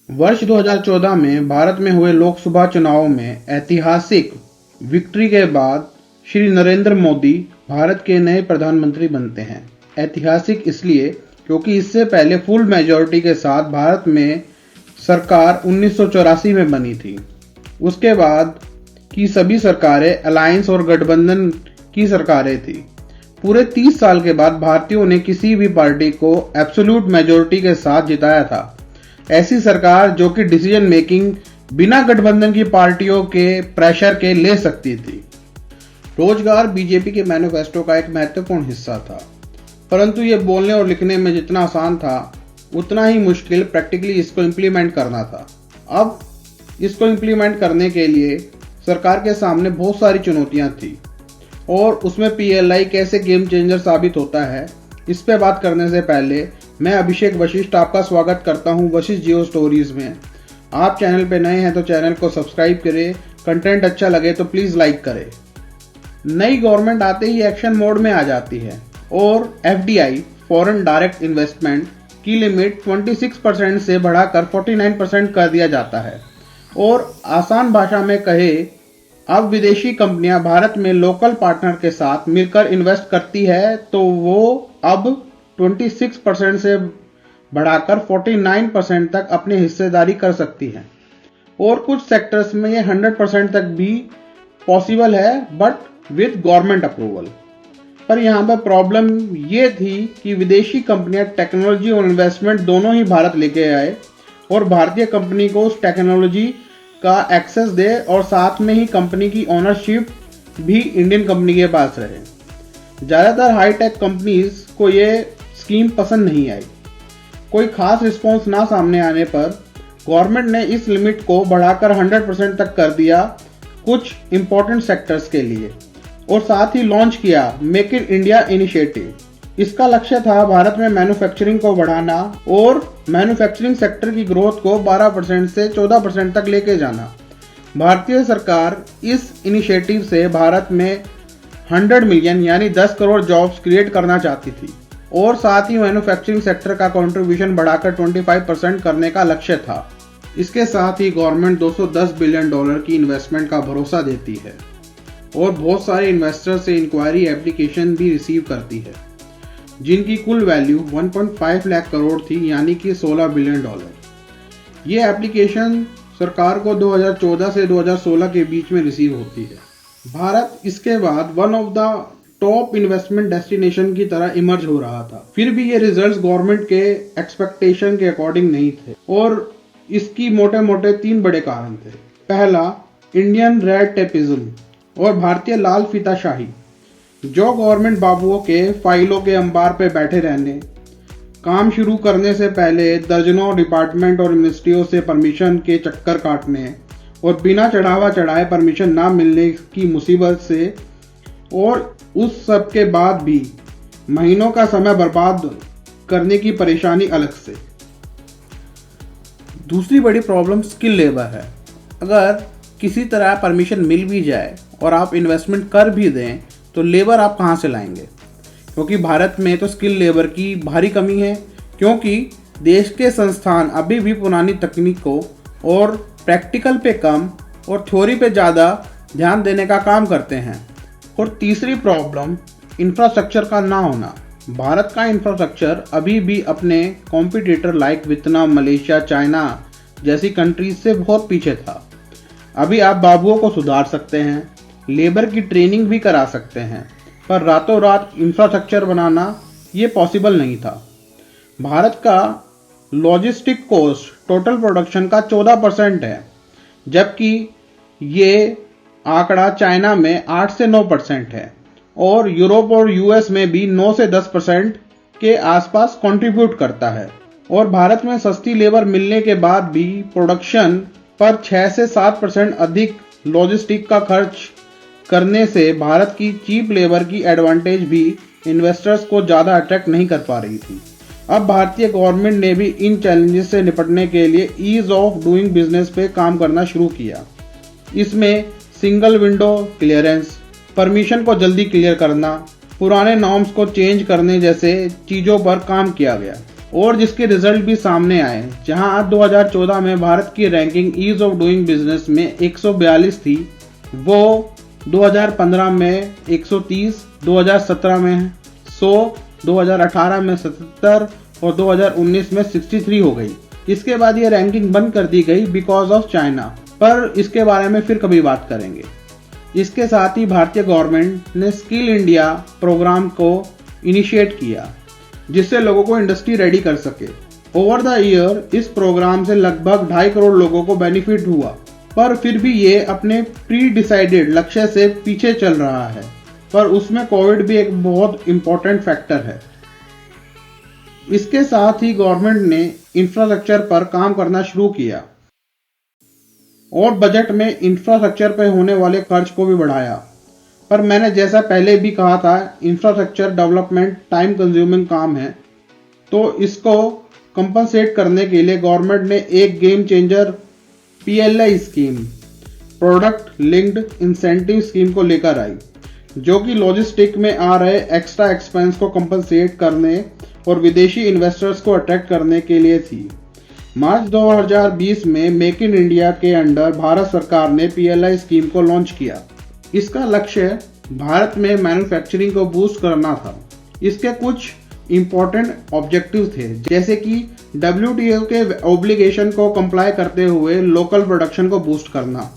वर्ष 2014 में भारत में हुए लोकसभा चुनाव में ऐतिहासिक विक्ट्री के बाद श्री नरेंद्र मोदी भारत के नए प्रधानमंत्री बनते हैं। ऐतिहासिक इसलिए क्योंकि इससे पहले फुल मेजॉरिटी के साथ भारत में सरकार 1984 में बनी थी। उसके बाद की सभी सरकारें अलायंस और गठबंधन की सरकारें थी। पूरे 30 साल के बाद भारतीयों ने किसी भी पार्टी को एब्सोल्यूट मेजॉरिटी के साथ जिताया था। ऐसी सरकार जो कि डिसीजन मेकिंग बिना गठबंधन की पार्टियों के प्रेशर के ले सकती थी। रोजगार बीजेपी के मैनिफेस्टो का एक महत्वपूर्ण हिस्सा था, परंतु ये बोलने और लिखने में जितना आसान था उतना ही मुश्किल प्रैक्टिकली इसको इम्प्लीमेंट करना था। अब इसको इम्प्लीमेंट करने के लिए सरकार के सामने बहुत सारी चुनौतियां थी और उसमें पीएलआई कैसे गेम चेंजर साबित होता है, इस पे बात करने से पहले मैं अभिषेक वशिष्ठ आपका स्वागत करता हूं वशिष्ठ जियो स्टोरीज में। आप चैनल पे नए हैं तो चैनल को सब्सक्राइब करें, कंटेंट अच्छा लगे तो प्लीज़ लाइक करें। नई गवर्नमेंट आते ही एक्शन मोड में आ जाती है और एफडीआई फॉरेन डायरेक्ट इन्वेस्टमेंट की लिमिट 26% से बढ़ाकर 49% कर दिया जाता है। और आसान भाषा में कहे, अब विदेशी कंपनियां भारत में लोकल पार्टनर के साथ मिलकर इन्वेस्ट करती है तो वो अब 26% से बढ़ाकर 49% तक अपनी हिस्सेदारी कर सकती हैं। और कुछ सेक्टर्स में ये 100% तक भी पॉसिबल है, बट विद गवर्नमेंट अप्रूवल। पर यहाँ पर प्रॉब्लम ये थी कि विदेशी कंपनियां टेक्नोलॉजी और इन्वेस्टमेंट दोनों ही भारत लेके आए और भारतीय कंपनी को उस टेक्नोलॉजी का एक्सेस दे और साथ में ही कंपनी की ओनरशिप भी इंडियन कंपनी के पास रहे। ज़्यादातर हाईटेक कंपनीज को ये स्कीम पसंद नहीं आई। कोई खास रिस्पॉन्स ना सामने आने पर गवर्नमेंट ने इस लिमिट को बढ़ाकर 100% तक कर दिया कुछ इंपॉर्टेंट सेक्टर्स के लिए और साथ ही लॉन्च किया मेक इन इंडिया इनिशिएटिव। इसका लक्ष्य था भारत में मैन्युफैक्चरिंग को बढ़ाना और मैन्युफैक्चरिंग सेक्टर की ग्रोथ को 12% से 14% तक लेके जाना। भारतीय सरकार इस इनिशिएटिव से भारत में 100 मिलियन यानी 10 करोड़ जॉब्स क्रिएट करना चाहती थी और साथ ही मैन्युफैक्चरिंग सेक्टर का कंट्रीब्यूशन बढ़ाकर 25% करने का लक्ष्य था। इसके साथ ही गवर्नमेंट $210 बिलियन की इन्वेस्टमेंट का भरोसा देती है और बहुत सारे इन्वेस्टर से इंक्वायरी एप्लीकेशन भी रिसीव करती है, जिनकी कुल वैल्यू 1.5 लाख करोड़ थी, यानी कि $16 बिलियन। ये एप्लीकेशन सरकार को 2014 से 2016 के बीच में रिसीव होती है। भारत इसके बाद one of the top investment destination की तरह इमर्ज हो रहा था। फिर भी ये रिजल्ट्स गवर्नमेंट के एक्सपेक्टेशन के अकॉर्डिंग नहीं थे और इसकी मोटे मोटे 3 बड़े कारण थे। पहला, इंडियन रेड टेपिज्म और भारतीय लाल फीताशाही, जो गवर्नमेंट बाबुओं के फाइलों के अंबार पे बैठे रहने, काम शुरू करने से पहले दर्जनों डिपार्टमेंट और मिनिस्ट्रियों से परमिशन के चक्कर काटने और बिना चढ़ावा चढ़ाए परमिशन ना मिलने की मुसीबत से, और उस सब के बाद भी महीनों का समय बर्बाद करने की परेशानी अलग से। दूसरी बड़ी प्रॉब्लम स्किल लेबर है। अगर किसी तरह परमिशन मिल भी जाए और आप इन्वेस्टमेंट कर भी दें तो लेबर आप कहाँ से लाएंगे, क्योंकि भारत में तो स्किल लेबर की भारी कमी है, क्योंकि देश के संस्थान अभी भी पुरानी तकनीकों और प्रैक्टिकल पे कम और थ्योरी पे ज़्यादा ध्यान देने का काम करते हैं। और तीसरी प्रॉब्लम इंफ्रास्ट्रक्चर का ना होना। भारत का इंफ्रास्ट्रक्चर अभी भी अपने competitor like Vietnam, Malaysia, China जैसी कंट्रीज से बहुत पीछे था। अभी आप बाबुओं को सुधार सकते हैं, लेबर की ट्रेनिंग भी करा सकते हैं, पर रातों रात इंफ्रास्ट्रक्चर बनाना ये पॉसिबल नहीं था। भारत का लॉजिस्टिक कॉस्ट टोटल प्रोडक्शन का 14% है, जबकि ये आंकड़ा चाइना में 8 से 9% है और यूरोप और यूएस में भी 9 से 10% के आसपास कंट्रीब्यूट करता है। और भारत में सस्ती लेबर मिलने के बाद भी प्रोडक्शन पर 6 से 7% अधिक लॉजिस्टिक का खर्च करने से भारत की चीप लेबर की एडवांटेज भी इन्वेस्टर्स को ज़्यादा अट्रैक्ट नहीं कर पा रही थी। अब भारतीय गवर्नमेंट ने भी इन चैलेंजेस से निपटने के लिए ईज ऑफ डूइंग बिजनेस पे काम करना शुरू किया। इसमें सिंगल विंडो क्लियरेंस, परमिशन को जल्दी क्लियर करना, पुराने नॉर्म्स को चेंज करने जैसे चीज़ों पर काम किया गया और जिसके रिजल्ट भी सामने आए, जहां आज 2014 में भारत की ranking ease of doing business में 142 थी, वो 2015 में 130, 2017 में 100, 2018 में 77 और 2019 में 63 हो गई। इसके बाद ये रैंकिंग बंद कर दी गई बिकॉज ऑफ चाइना, पर इसके बारे में फिर कभी बात करेंगे। इसके साथ ही भारतीय गवर्नमेंट ने स्किल इंडिया प्रोग्राम को इनिशिएट किया, जिससे लोगों को इंडस्ट्री रेडी कर सके। ओवर द ईयर इस प्रोग्राम से लगभग 2.5 करोड़ लोगों को बेनिफिट हुआ, पर फिर भी ये अपने प्री डिसाइडेड लक्ष्य से पीछे चल रहा है, पर उसमें कोविड भी एक बहुत इंपॉर्टेंट फैक्टर है। इसके साथ ही गवर्नमेंट ने इंफ्रास्ट्रक्चर पर काम करना शुरू किया और बजट में इंफ्रास्ट्रक्चर पर होने वाले खर्च को भी बढ़ाया। पर मैंने जैसा पहले भी कहा था, इंफ्रास्ट्रक्चर डेवलपमेंट टाइम कंज्यूमिंग काम है, तो इसको कंपनसेट करने के लिए गवर्नमेंट ने एक game changer PLI scheme, product linked incentive scheme को लेकर आई, जो कि लॉजिस्टिक में आ रहे एक्स्ट्रा एक्सपेंस को कंपनसेट करने और विदेशी इन्वेस्टर्स को अट्रैक्ट करने के लिए थी। मार्च 2020 में मेक इन इंडिया के अंडर भारत सरकार ने PLI स्कीम को लॉन्च किया। इसका लक्ष्य भारत में मैन्युफैक्चरिंग को बूस्ट करना था। इसके कुछ इंपॉर्टेंट ऑब्जेक्टिव थे, जैसे कि WTO के ऑब्लिगेशन को कंप्लाई करते हुए लोकल प्रोडक्शन को बूस्ट करना,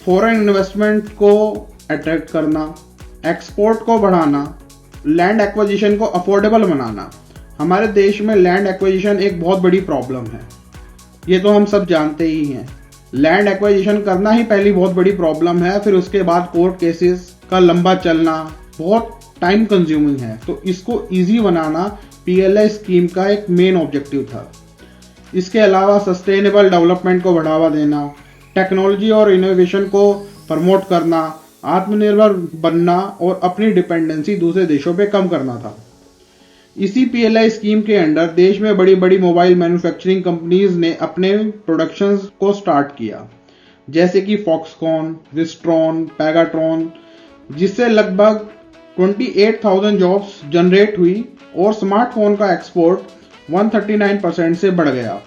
फॉरेन इन्वेस्टमेंट को अट्रैक्ट करना, एक्सपोर्ट को बढ़ाना, लैंड एक्विजिशन को अफोर्डेबल बनाना। हमारे देश में लैंड एक्विजिशन एक बहुत बड़ी प्रॉब्लम है, ये तो हम सब जानते ही हैं। लैंड एक्विजिशन करना ही पहली बहुत बड़ी प्रॉब्लम है, फिर उसके बाद कोर्ट केसेस का लंबा चलना बहुत टाइम कंज्यूमिंग है, तो इसको इजी बनाना PLI स्कीम का एक मेन ऑब्जेक्टिव था। इसके अलावा सस्टेनेबल डेवलपमेंट को बढ़ावा देना, टेक्नोलॉजी और इनोवेशन को प्रमोट करना, आत्मनिर्भर बनना और अपनी डिपेंडेंसी दूसरे देशों पे कम करना था। इसी PLI स्कीम के अंडर देश में बड़ी बड़ी मोबाइल मैन्युफैक्चरिंग कंपनीज ने अपने प्रोडक्शंस को स्टार्ट किया, जैसे कि फॉक्सकॉन, विस्ट्रॉन, पैगाट्रॉन, जिससे लगभग 28,000 जॉब्स जनरेट हुई और स्मार्टफोन का एक्सपोर्ट 139% से बढ़ गया।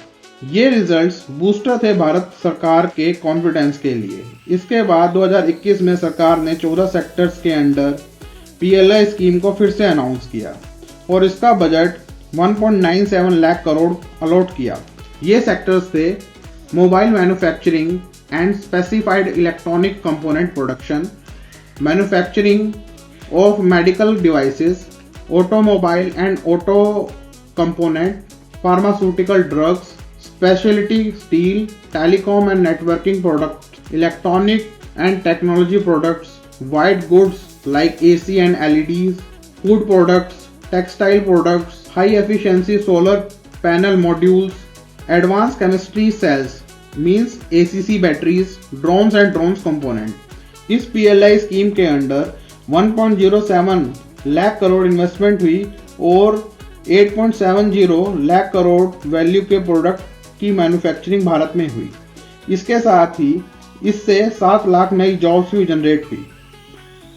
ये रिजल्ट्स बूस्टर थे भारत सरकार के कॉन्फिडेंस के लिए। इसके बाद 2021 में सरकार ने 14 सेक्टर्स के अंडर PLI स्कीम को फिर से अनाउंस किया और इसका बजट 1.97 लाख करोड़ अलॉट किया। ये सेक्टर्स थे mobile manufacturing and specified electronic component production, manufacturing of medical devices, automobile and auto component, pharmaceutical drugs, speciality steel, telecom and networking product, electronic and technology products, white goods like AC and LEDs, food products, textile products, high efficiency solar panel modules, advanced chemistry cells means ACC batteries, drones and drones component। इस PLI scheme के under 1.07 lakh crore investment हुई और 8.70 lakh crore value के product की manufacturing Bharat में हुई। इसके साथ ही इससे 7 लाख नई जॉब्स भी जनरेट हुई।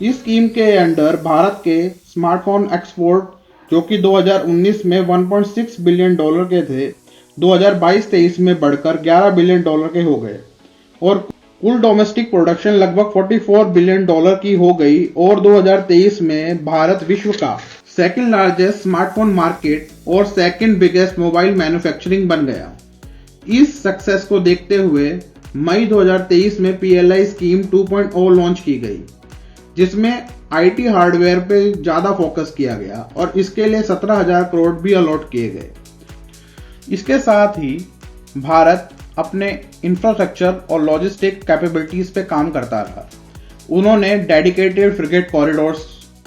इस स्कीम के अंडर भारत के स्मार्टफोन एक्सपोर्ट, जो कि 2019 में 1.6 बिलियन डॉलर के थे, 2022-23 में बढ़कर 11 बिलियन डॉलर के हो गए और कुल डोमेस्टिक प्रोडक्शन लगभग 44 बिलियन डॉलर की हो गई और 2023 में भारत विश्व का सेकंड लार्जेस्ट स्मार्टफोन मार्केट और सेकंड बिगेस्ट मोबाइल मैन्युफैक्चरिंग बन गया। इस सक्सेस को देखते हुए मई 2023 में PLI स्कीम 2.0 लॉन्च की गई, जिसमें IT हार्डवेयर पे ज्यादा फोकस किया गया और इसके लिए 17,000 करोड़ भी अलॉट किए गए। इसके साथ ही भारत अपने इंफ्रास्ट्रक्चर और लॉजिस्टिक कैपेबिलिटीज पे काम करता रहा। उन्होंने डेडिकेटेड फ्रिगेट कॉरिडोर्स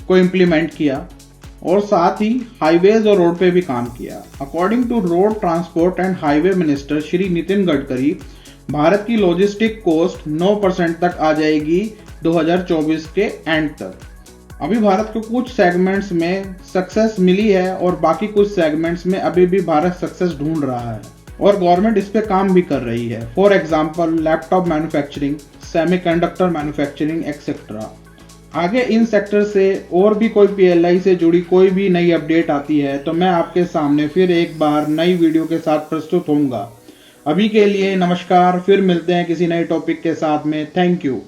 को इम्प्लीमेंट किया और साथ ही हाईवेज और रोड पे भी काम किया। According to road transport and highway minister Shri Nitin Gadkari, Bharat की लॉजिस्टिक कॉस्ट 9% तक आ जाएगी 2024 के एंड तक। अभी भारत को कुछ सेगमेंट्स में सक्सेस मिली है और बाकी कुछ सेगमेंट्स में अभी भी भारत सक्सेस ढूंढ रहा है और गवर्नमेंट इस पे काम भी कर रही है। For example laptop manufacturing, semiconductor manufacturing etcetera. आगे इन सेक्टर से और भी कोई पीएलआई से जुड़ी कोई भी नई अपडेट आती है तो मैं आपके सामने फिर एक बार नई वीडियो के साथ प्रस्तुत होऊंगा। अभी के लिए नमस्कार, फिर मिलते हैं किसी नए टॉपिक के साथ में। Thank you.